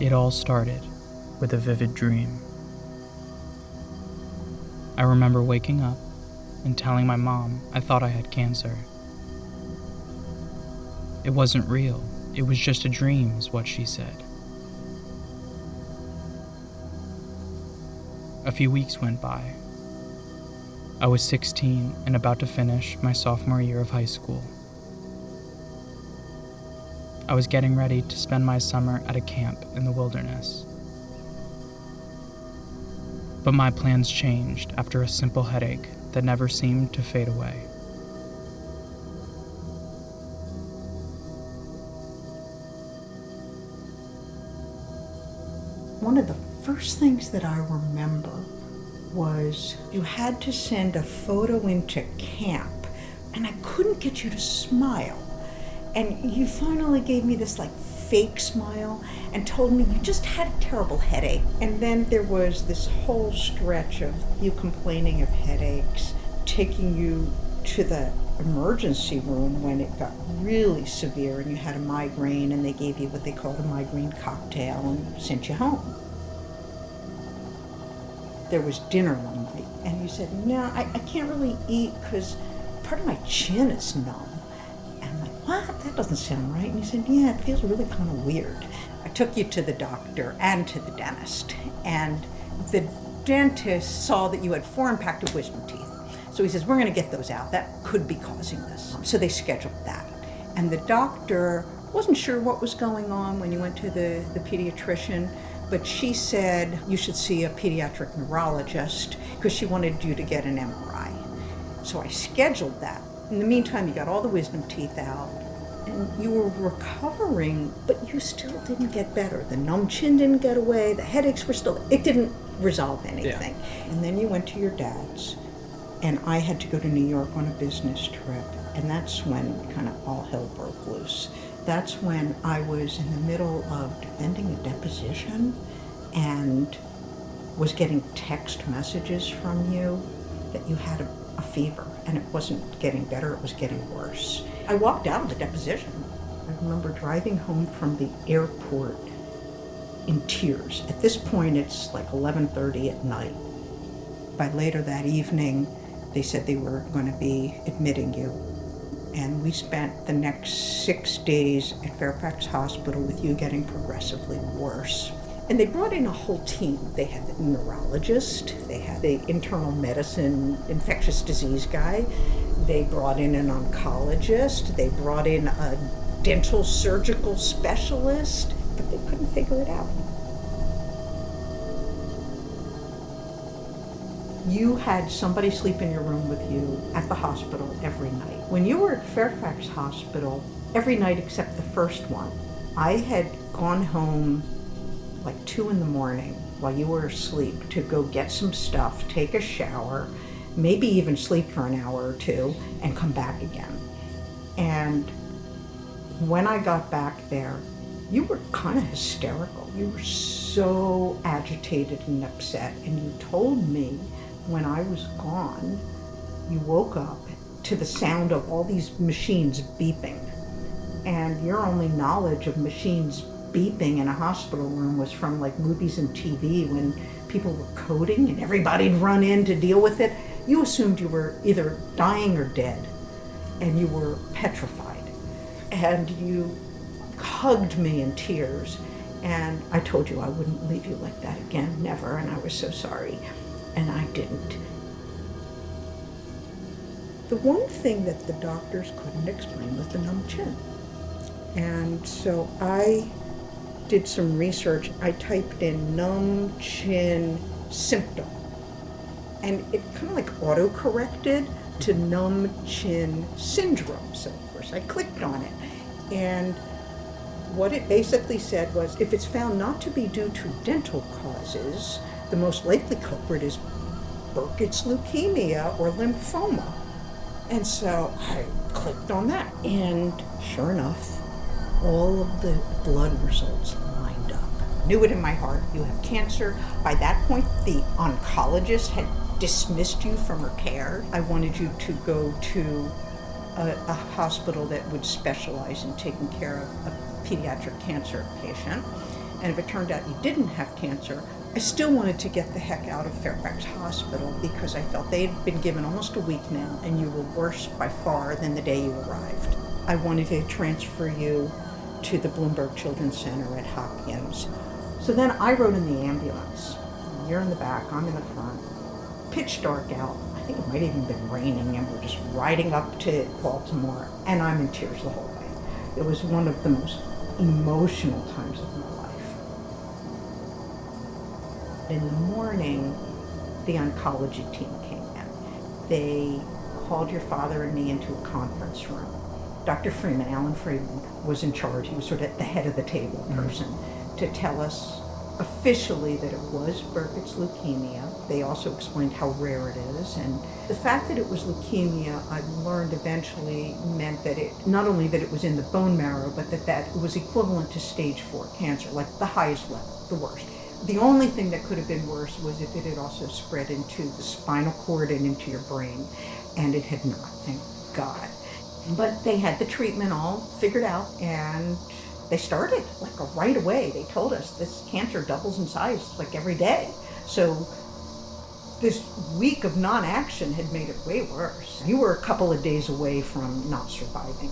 It all started with a vivid dream. I remember waking up and telling my mom I thought I had cancer. It wasn't real, it was just a dream, is what she said. A few weeks went by. I was 16 and about to finish my sophomore year of high school. I was getting ready to spend my summer at a camp in the wilderness. But my plans changed after a simple headache that never seemed to fade away. One of the first things that I remember was you had to send a photo into camp, and I couldn't get you to smile. And you finally gave me this fake smile and told me you just had a terrible headache. And then there was this whole stretch of you complaining of headaches, taking you to the emergency room when it got really severe and you had a migraine, and they gave you what they called a migraine cocktail and sent you home. There was dinner one night and you said, no, I can't really eat because part of my chin is numb. What? That doesn't sound right. And he said, yeah, it feels really kind of weird. I took you to the doctor and to the dentist, and the dentist saw that you had 4 impacted wisdom teeth. So he says, we're going to get those out. That could be causing this. So they scheduled that. And the doctor wasn't sure what was going on when you went to the pediatrician, but she said you should see a pediatric neurologist because she wanted you to get an MRI. So I scheduled that. In the meantime, you got all the wisdom teeth out, and you were recovering, but you still didn't get better. The numb chin didn't get away, the headaches were still, it didn't resolve anything. Yeah. And then you went to your dad's, and I had to go to New York on a business trip, and that's when kind of all hell broke loose. That's when I was in the middle of defending a deposition and was getting text messages from you that you had a fever, and it wasn't getting better, it was getting worse. I walked out of the deposition. I remember driving home from the airport in tears. At this point, it's 11:30 at night. By later that evening, they said they were going to be admitting you. And we spent the next 6 days at Fairfax Hospital with you getting progressively worse. And they brought in a whole team. They had the neurologist, they had the internal medicine, infectious disease guy, they brought in an oncologist, they brought in a dental surgical specialist, but they couldn't figure it out. You had somebody sleep in your room with you at the hospital every night. When you were at Fairfax Hospital, every night except the first one, I had gone home 2 a.m. while you were asleep to go get some stuff, take a shower, maybe even sleep for an hour or 2, and come back again. And when I got back there, you were kind of hysterical. You were so agitated and upset, and you told me when I was gone, you woke up to the sound of all these machines beeping. And your only knowledge of machines beeping in a hospital room was from movies and TV when people were coding and everybody'd run in to deal with it. You assumed you were either dying or dead, and you were petrified. And you hugged me in tears, and I told you I wouldn't leave you like that again, never, and I was so sorry, and I didn't. The one thing that the doctors couldn't explain was the numb chin. And so I did some research. I typed in numb chin symptom, and it kind of auto-corrected to numb chin syndrome. So of course I clicked on it, and what it basically said was, if it's found not to be due to dental causes, the most likely culprit is Burkitt's leukemia or lymphoma. And so I clicked on that, and sure enough, all of the blood results lined up. Knew it in my heart, you have cancer. By that point, the oncologist had dismissed you from her care. I wanted you to go to a hospital that would specialize in taking care of a pediatric cancer patient. And if it turned out you didn't have cancer, I still wanted to get the heck out of Fairfax Hospital because I felt they had been given almost a week now and you were worse by far than the day you arrived. I wanted to transfer you to the Bloomberg Children's Center at Hopkins. So then I rode in the ambulance. You're in the back, I'm in the front. Pitch dark out. I think it might have even been raining, and we're just riding up to Baltimore, and I'm in tears the whole way. It was one of the most emotional times of my life. In the morning, the oncology team came in. They called your father and me into a conference room. Dr. Freeman, Alan Freeman, was in charge. He was sort of the head of the table person to tell us officially that it was Burkitt's leukemia. They also explained how rare it is. And the fact that it was leukemia, I learned eventually meant that it, not only that it was in the bone marrow, but that it was equivalent to stage 4 cancer, like the highest level, the worst. The only thing that could have been worse was if it had also spread into the spinal cord and into your brain. And it had not, thank God. But they had the treatment all figured out, and they started like right away. They told us this cancer doubles in size like every day. So this week of non-action had made it way worse. You were a couple of days away from not surviving.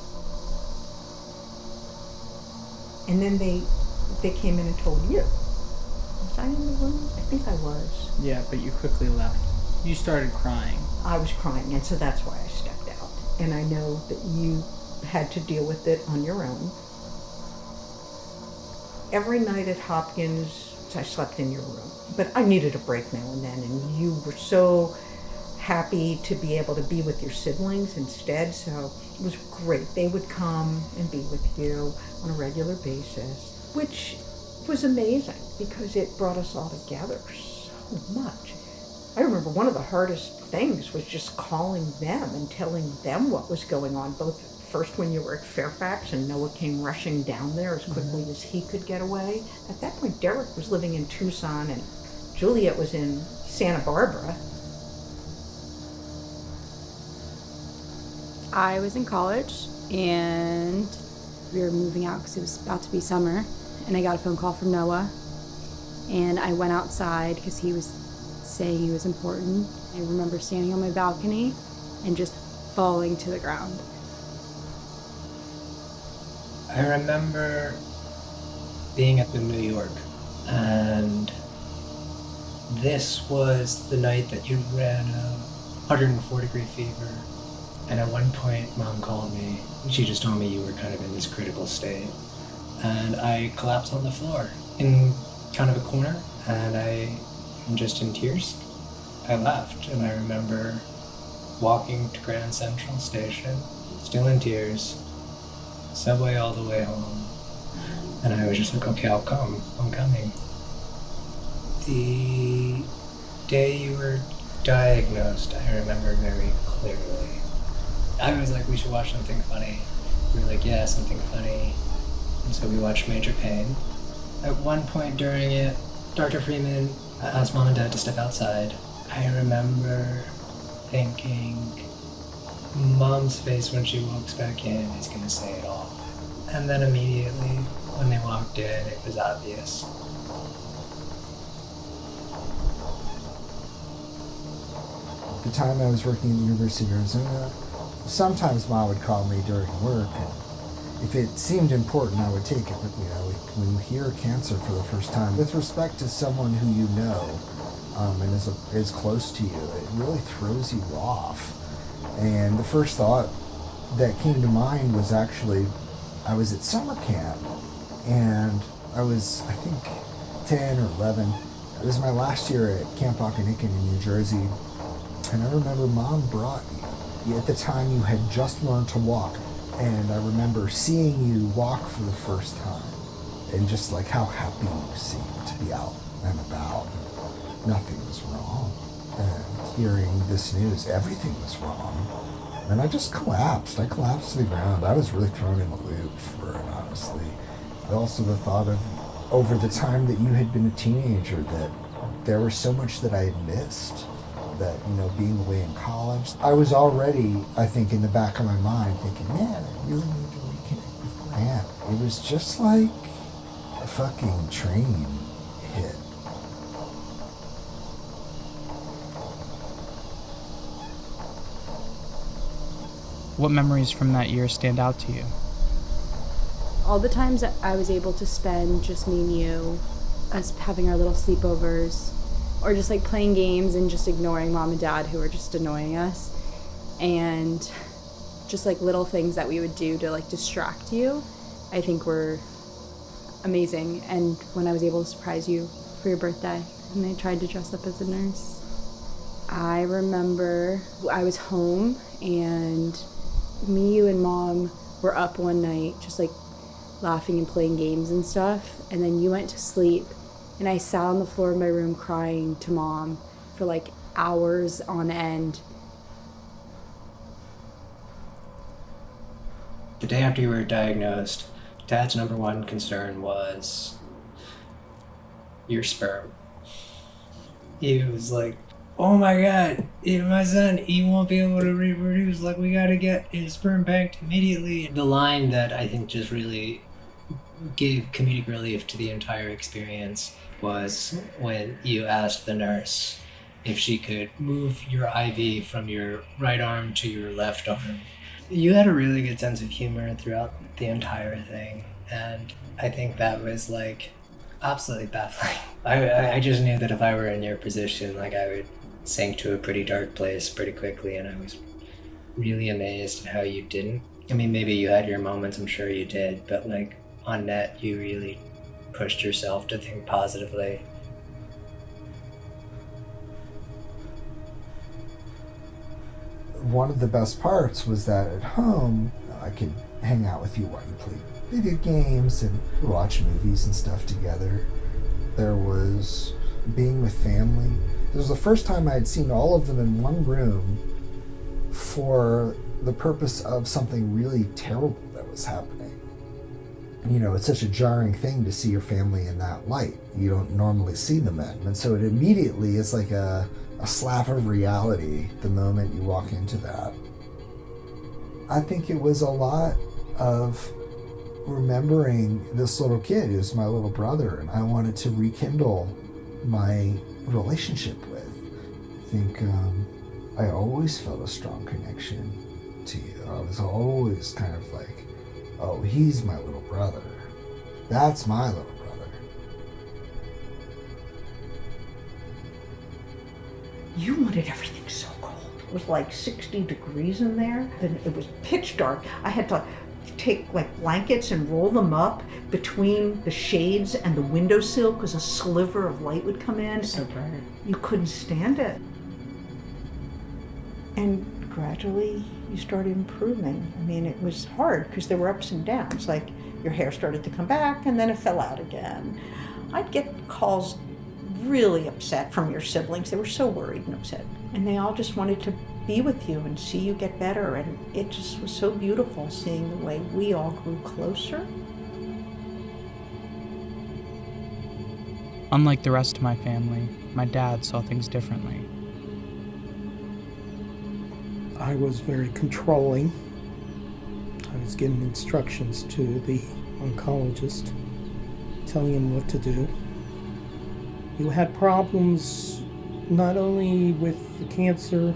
And then they came in and told you. Was I in the room? I think I was. Yeah, but you quickly left. You started crying. I was crying, and so that's why I stepped out. And I know that you had to deal with it on your own. Every night at Hopkins, I slept in your room. But I needed a break now and then, and you were so happy to be able to be with your siblings instead, so it was great. They would come and be with you on a regular basis, which was amazing because it brought us all together so much. I remember one of the hardest things was just calling them and telling them what was going on, both first when you were at Fairfax and Noah came rushing down there as quickly as he could get away. At that point, Derek was living in Tucson and Juliet was in Santa Barbara. I was in college and we were moving out because it was about to be summer, and I got a phone call from Noah, and I went outside because he was saying he was important. I remember standing on my balcony and just falling to the ground. I remember being up in New York, and this was the night that you ran a 104-degree fever. And at one point, Mom called me. She just told me you were kind of in this critical state. And I collapsed on the floor in kind of a corner, and I'm just in tears. I left, and I remember walking to Grand Central Station, still in tears, subway all the way home, and I was just like, okay, I'll come, I'm coming. The day you were diagnosed, I remember very clearly. I was like, we should watch something funny. We were like, yeah, something funny. And so we watched Major Pain. At one point during it, Dr. Freeman asked Mom and Dad to step outside. I remember thinking, Mom's face when she walks back in is gonna say it all. And then immediately, when they walked in, it was obvious. At the time I was working at the University of Arizona, sometimes Mom would call me during work, and if it seemed important, I would take it. But when you hear cancer for the first time, with respect to someone who you know and is close to you, it really throws you off. And the first thought that came to mind was actually, I was at summer camp, and I was, I think, 10 or 11. It was my last year at Camp Occonequan in New Jersey, and I remember Mom brought you. At the time, you had just learned to walk, and I remember seeing you walk for the first time, and just like how happy you seemed to be out and about. Nothing was wrong. And hearing this news, everything was wrong. And I just collapsed. I collapsed to the ground. I was really thrown in the loop for it, honestly. But also the thought of, over the time that you had been a teenager, that there was so much that I had missed. That, being away in college, I was already, I think, in the back of my mind thinking, man, I really need to reconnect with Grant. It was just like a fucking train hit. What memories from that year stand out to you? All the times that I was able to spend just me and you, us having our little sleepovers, or just like playing games and just ignoring mom and dad who were just annoying us, and just like little things that we would do to like distract you, I think were amazing. And when I was able to surprise you for your birthday and I tried to dress up as a nurse, I remember I was home and me, you, and mom were up one night just like laughing and playing games and stuff, and then you went to sleep and I sat on the floor of my room crying to mom for like hours on end. The day after you were diagnosed, Dad's number one concern was your sperm. He was like, oh my God, my son, he won't be able to reproduce. Like, we gotta get his sperm banked immediately. The line that I think just really gave comedic relief to the entire experience was when you asked the nurse if she could move your IV from your right arm to your left arm. You had a really good sense of humor throughout the entire thing, and I think that was like absolutely baffling. I just knew that if I were in your position, like I would sink to a pretty dark place pretty quickly, and I was really amazed at how you didn't. I mean, maybe you had your moments, I'm sure you did, but like on net, you really pushed yourself to think positively. One of the best parts was that at home, I could hang out with you while you played video games and watch movies and stuff together. There was being with family. It was the first time I had seen all of them in one room for the purpose of something really terrible that was happening. You know, it's such a jarring thing to see your family in that light. You don't normally see them in. And so it immediately is like a slap of reality the moment you walk into that. I think it was a lot of remembering this little kid who's my little brother, and I wanted to rekindle my relationship with. I think I always felt a strong connection to you. I was always kind of like, oh, he's my little brother. That's my little brother. You wanted everything so cold. It was like 60 degrees in there, and it was pitch dark. I had to take like blankets and roll them up between the shades and the windowsill because a sliver of light would come in. So bright. You couldn't stand it. And gradually you started improving. I mean, it was hard because there were ups and downs. Like your hair started to come back and then it fell out again. I'd get calls really upset from your siblings. They were so worried and upset. And they all just wanted to be with you and see you get better. And it just was so beautiful seeing the way we all grew closer. Unlike the rest of my family, my dad saw things differently. I was very controlling. I was giving instructions to the oncologist, telling him what to do. You had problems not only with the cancer,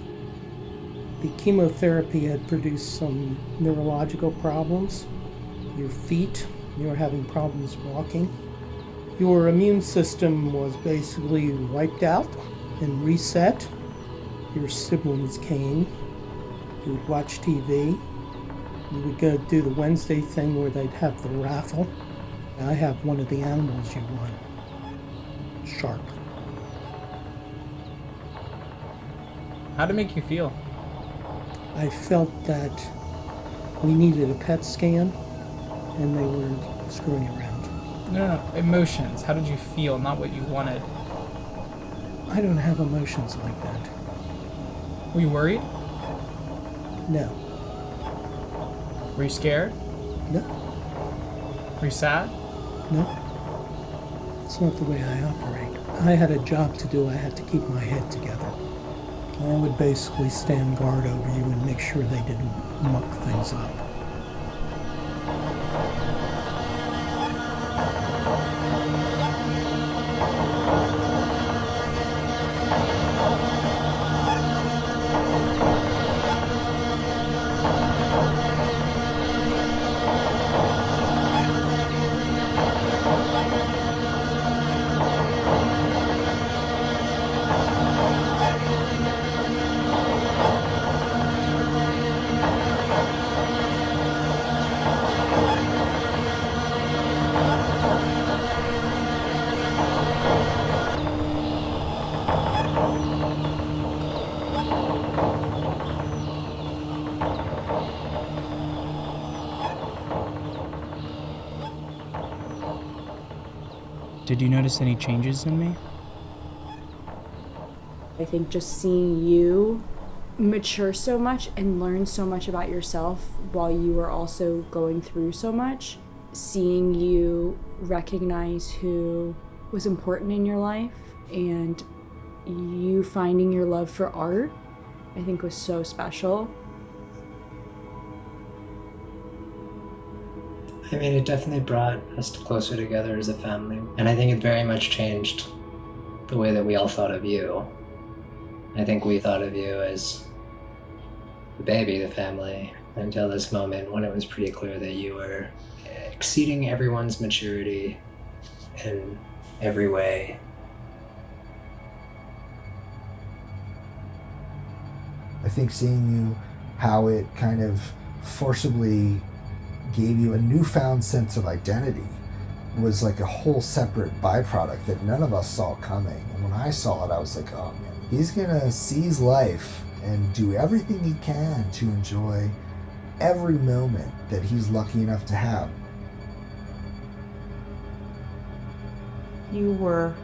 the chemotherapy had produced some neurological problems. Your feet, you were having problems walking. Your immune system was basically wiped out and reset. Your siblings came. You would watch TV. You would go do the Wednesday thing where they'd have the raffle. I have one of the animals you won. Shark. How'd it make you feel? I felt that we needed a PET scan and they were screwing around. No. Emotions. How did you feel? Not what you wanted. I don't have emotions like that. Were you worried? No. Were you scared? No. Were you sad? No. It's not the way I operate. I had a job to do. I had to keep my head together. I would basically stand guard over you and make sure they didn't muck things up. Did you notice any changes in me? I think just seeing you mature so much and learn so much about yourself while you were also going through so much, seeing you recognize who was important in your life and you finding your love for art, I think was so special. I mean, it definitely brought us closer together as a family. And I think it very much changed the way that we all thought of you. I think we thought of you as the baby, the family, until this moment when it was pretty clear that you were exceeding everyone's maturity in every way. I think seeing you, how it kind of forcibly gave you a newfound sense of identity was like a whole separate byproduct that none of us saw coming. And when I saw it, I was like, oh man, he's gonna seize life and do everything he can to enjoy every moment that he's lucky enough to have. You were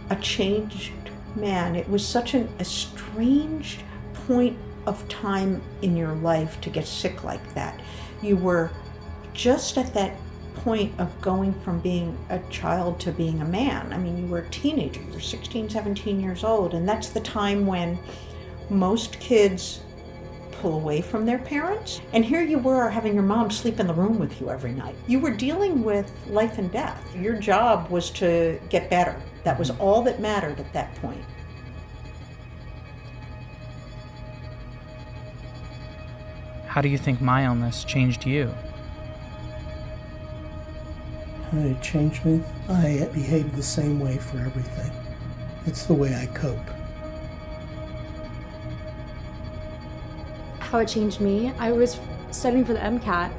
a changed man. It was such a strange point of time in your life to get sick like that. You were just at that point of going from being a child to being a man. I mean, you were a teenager. You were 16, 17 years old, and that's the time when most kids pull away from their parents. And here you were having your mom sleep in the room with you every night. You were dealing with life and death. Your job was to get better. That was all that mattered at that point. How do you think my illness changed you? It changed me. I behave the same way for everything. It's the way I cope. How it changed me, I was studying for the MCAT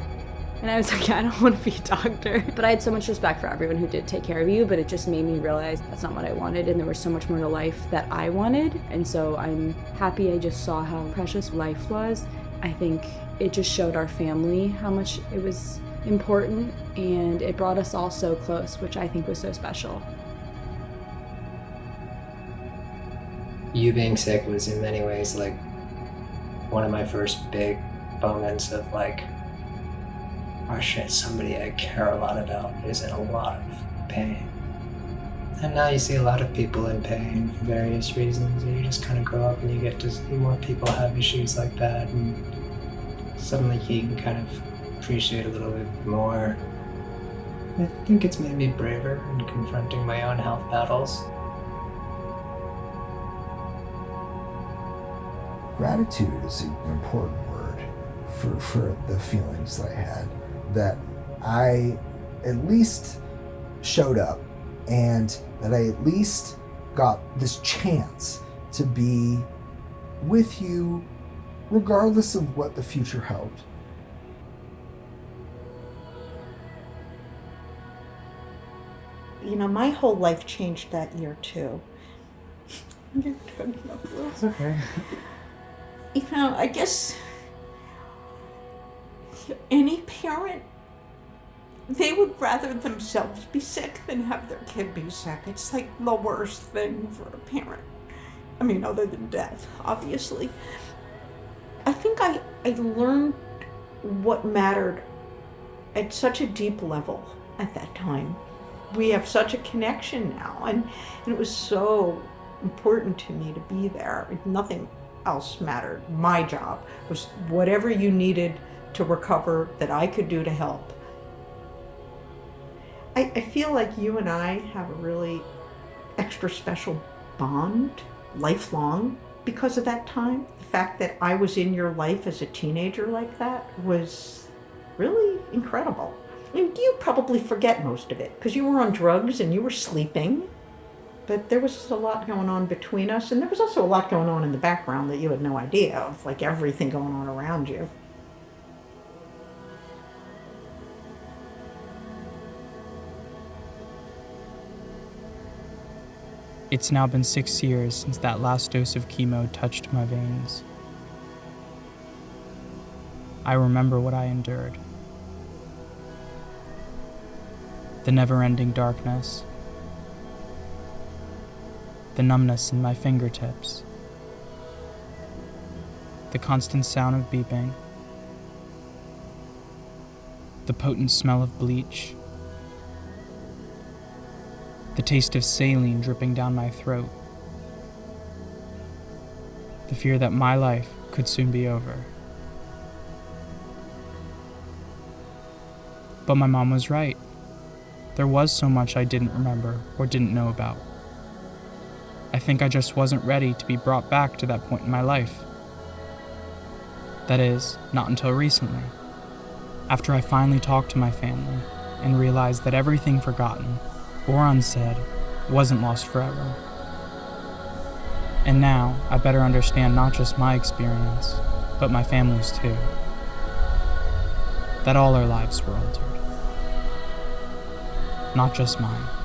and I was like, I don't want to be a doctor. But I had so much respect for everyone who did take care of you, but it just made me realize that's not what I wanted, and there was so much more to life that I wanted. And so I'm happy I just saw how precious life was. I think it just showed our family how much it was important, and it brought us all so close, which I think was so special. You being sick was in many ways like one of my first big moments of like, oh shit, somebody I care a lot about is in a lot of pain. And now you see a lot of people in pain for various reasons, and you just kind of grow up and you get to see more people have issues like that, and suddenly you can kind of appreciate a little bit more. I think it's made me braver in confronting my own health battles. Gratitude is an important word for the feelings that I had, that I at least showed up and that I at least got this chance to be with you regardless of what the future held. You know, my whole life changed that year too. It's okay. You know, I guess any parent, they would rather themselves be sick than have their kid be sick. It's like the worst thing for a parent. I mean, other than death, obviously. I think I learned what mattered at such a deep level at that time. We have such a connection now, and it was so important to me to be there. Nothing else mattered. My job was whatever you needed to recover that I could do to help. I feel like you and I have a really extra special bond, lifelong, because of that time. The fact that I was in your life as a teenager like that was really incredible. And you probably forget most of it because you were on drugs and you were sleeping. But there was a lot going on between us, and there was also a lot going on in the background that you had no idea of, like everything going on around you. It's now been 6 years since that last dose of chemo touched my veins. I remember what I endured. The never-ending darkness, the numbness in my fingertips, the constant sound of beeping, the potent smell of bleach, the taste of saline dripping down my throat, the fear that my life could soon be over. But my mom was right. There was so much I didn't remember or didn't know about. I think I just wasn't ready to be brought back to that point in my life. That is, not until recently, after I finally talked to my family and realized that everything forgotten or unsaid wasn't lost forever. And now I better understand not just my experience, but my family's too. That all our lives were altered. Not just mine.